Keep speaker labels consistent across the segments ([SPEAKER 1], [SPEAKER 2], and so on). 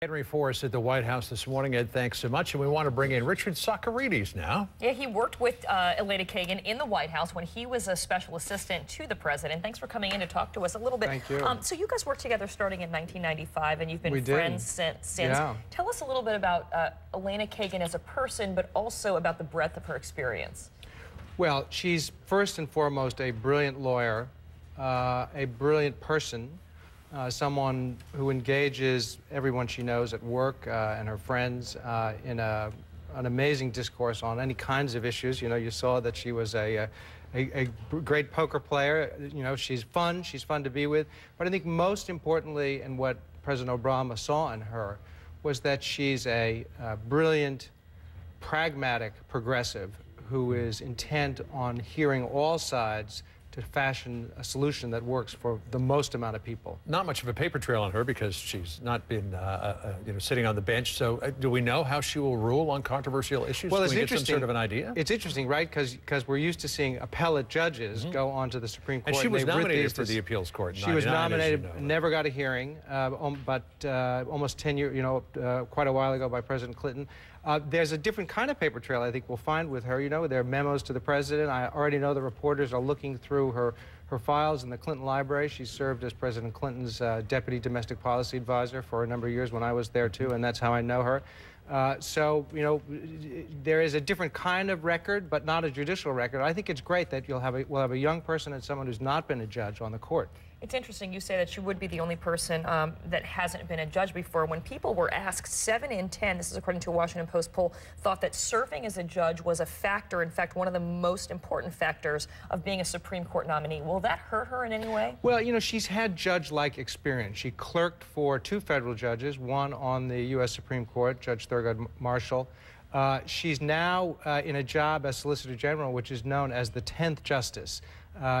[SPEAKER 1] Henry Forrest at the White House this morning. Ed, thanks so much. And we want to bring in Richard Socarides now.
[SPEAKER 2] Yeah, he worked with Elena Kagan in the White House when he was a special assistant to the president. Thanks for coming in to talk to us a little bit.
[SPEAKER 3] Thank you.
[SPEAKER 2] So you guys worked together starting in 1995, and you've been friends since.
[SPEAKER 3] Yeah.
[SPEAKER 2] Tell us a little bit about Elena Kagan as a person, but also about the breadth of her experience.
[SPEAKER 3] Well, she's first and foremost a brilliant lawyer, a brilliant person. Someone who engages everyone she knows at work and her friends in an amazing discourse on any kinds of issues. You know, you saw that she was a great poker player. You know, she's fun to be with. But I think most importantly, and what President Obama saw in her, was that she's a brilliant, pragmatic progressive who is intent on hearing all sides to fashion a solution that works for the most amount of people.
[SPEAKER 1] Not much of a paper trail on her because she's not been, sitting on the bench. So do we know how she will rule on controversial issues?
[SPEAKER 3] Well,
[SPEAKER 1] Can we get some sort of an idea?
[SPEAKER 3] It's interesting, right? Because we're used to seeing appellate judges go on to the Supreme Court.
[SPEAKER 1] And she was nominated for the appeals court.
[SPEAKER 3] She was nominated, never got a hearing, but almost 10 years, quite a while ago by President Clinton. There's a different kind of paper trail I think we'll find with her. You know, there are memos to the president. I already know the reporters are looking through her files in the Clinton Library. She served as President Clinton's deputy domestic policy advisor for a number of years when I was there too, and that's how I know her. So, you know, there is a different kind of record, but not a judicial record. I think it's great that we'll have a young person and someone who's not been a judge on the court.
[SPEAKER 2] It's interesting you say that she would be the only person that hasn't been a judge before. When people were asked, 7 in 10, this is according to a Washington Post poll, thought that serving as a judge was a factor, in fact, one of the most important factors of being a Supreme Court nominee. Will that hurt her in any way? Well,
[SPEAKER 3] you know, she's had judge-like experience. She clerked for 2 federal judges, one on the U.S. Supreme Court, Judge Thurgood Marshall. She's now in a job as Solicitor General, which is known as the 10th Justice.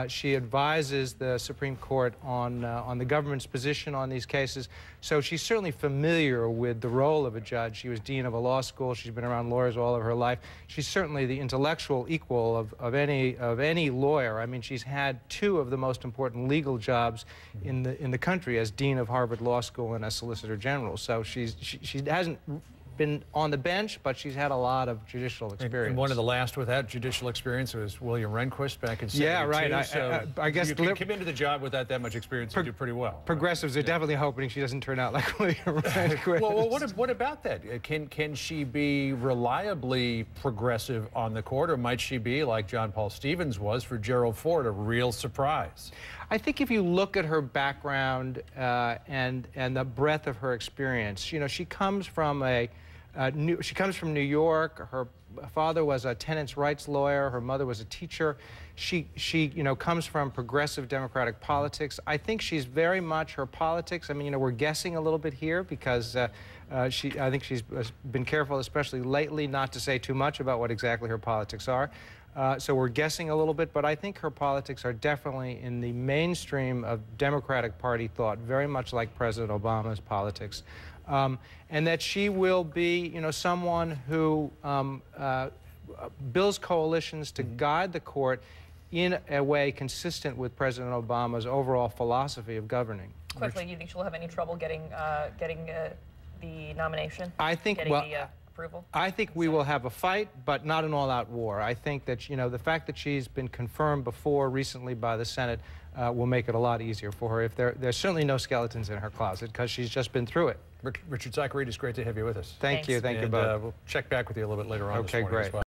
[SPEAKER 3] She advises the Supreme Court on the government's position on these cases. So she's certainly familiar with the role of a judge. She was dean of a law school. She's been around lawyers all of her life. She's certainly the intellectual equal of any lawyer. I mean, she's had 2 of the most important legal jobs in the country as dean of Harvard Law School and as Solicitor General. So she hasn't been on the bench, but she's had a lot of judicial experience.
[SPEAKER 1] And one of the last without judicial experience was William Rehnquist back in 72.
[SPEAKER 3] Yeah, right.
[SPEAKER 1] So
[SPEAKER 3] I guess
[SPEAKER 1] you can come into the job without that much experience and do pretty well.
[SPEAKER 3] Progressives are definitely hoping she doesn't turn out like William Rehnquist.
[SPEAKER 1] Well, what about that? Can she be reliably progressive on the court, or might she be, like John Paul Stevens was for Gerald Ford, a real surprise?
[SPEAKER 3] I think if you look at her background and the breadth of her experience, you know, she comes from New York. Her father was a tenants' rights lawyer. Her mother was a teacher. She comes from progressive democratic politics. I think she's very much her politics. I mean, you know, we're guessing a little bit here because I think she's been careful, especially lately, not to say too much about what exactly her politics are. So we're guessing a little bit, but I think her politics are definitely in the mainstream of Democratic Party thought, very much like President Obama's politics. And that she will be, you know, someone who builds coalitions to guide the court in a way consistent with President Obama's overall philosophy of governing.
[SPEAKER 2] Quickly, do you think she'll have any trouble getting the nomination?
[SPEAKER 3] I think,
[SPEAKER 2] approval?
[SPEAKER 3] I think we will have a fight, but not an all-out war. I think that, you know, the fact that she's been confirmed before recently by the Senate will make it a lot easier for her. If there's certainly no skeletons in her closet because she's just been through it.
[SPEAKER 1] Richard Socarides, great to have you with us.
[SPEAKER 3] Thank you both.
[SPEAKER 1] We'll check back with you a little bit later on this morning as well.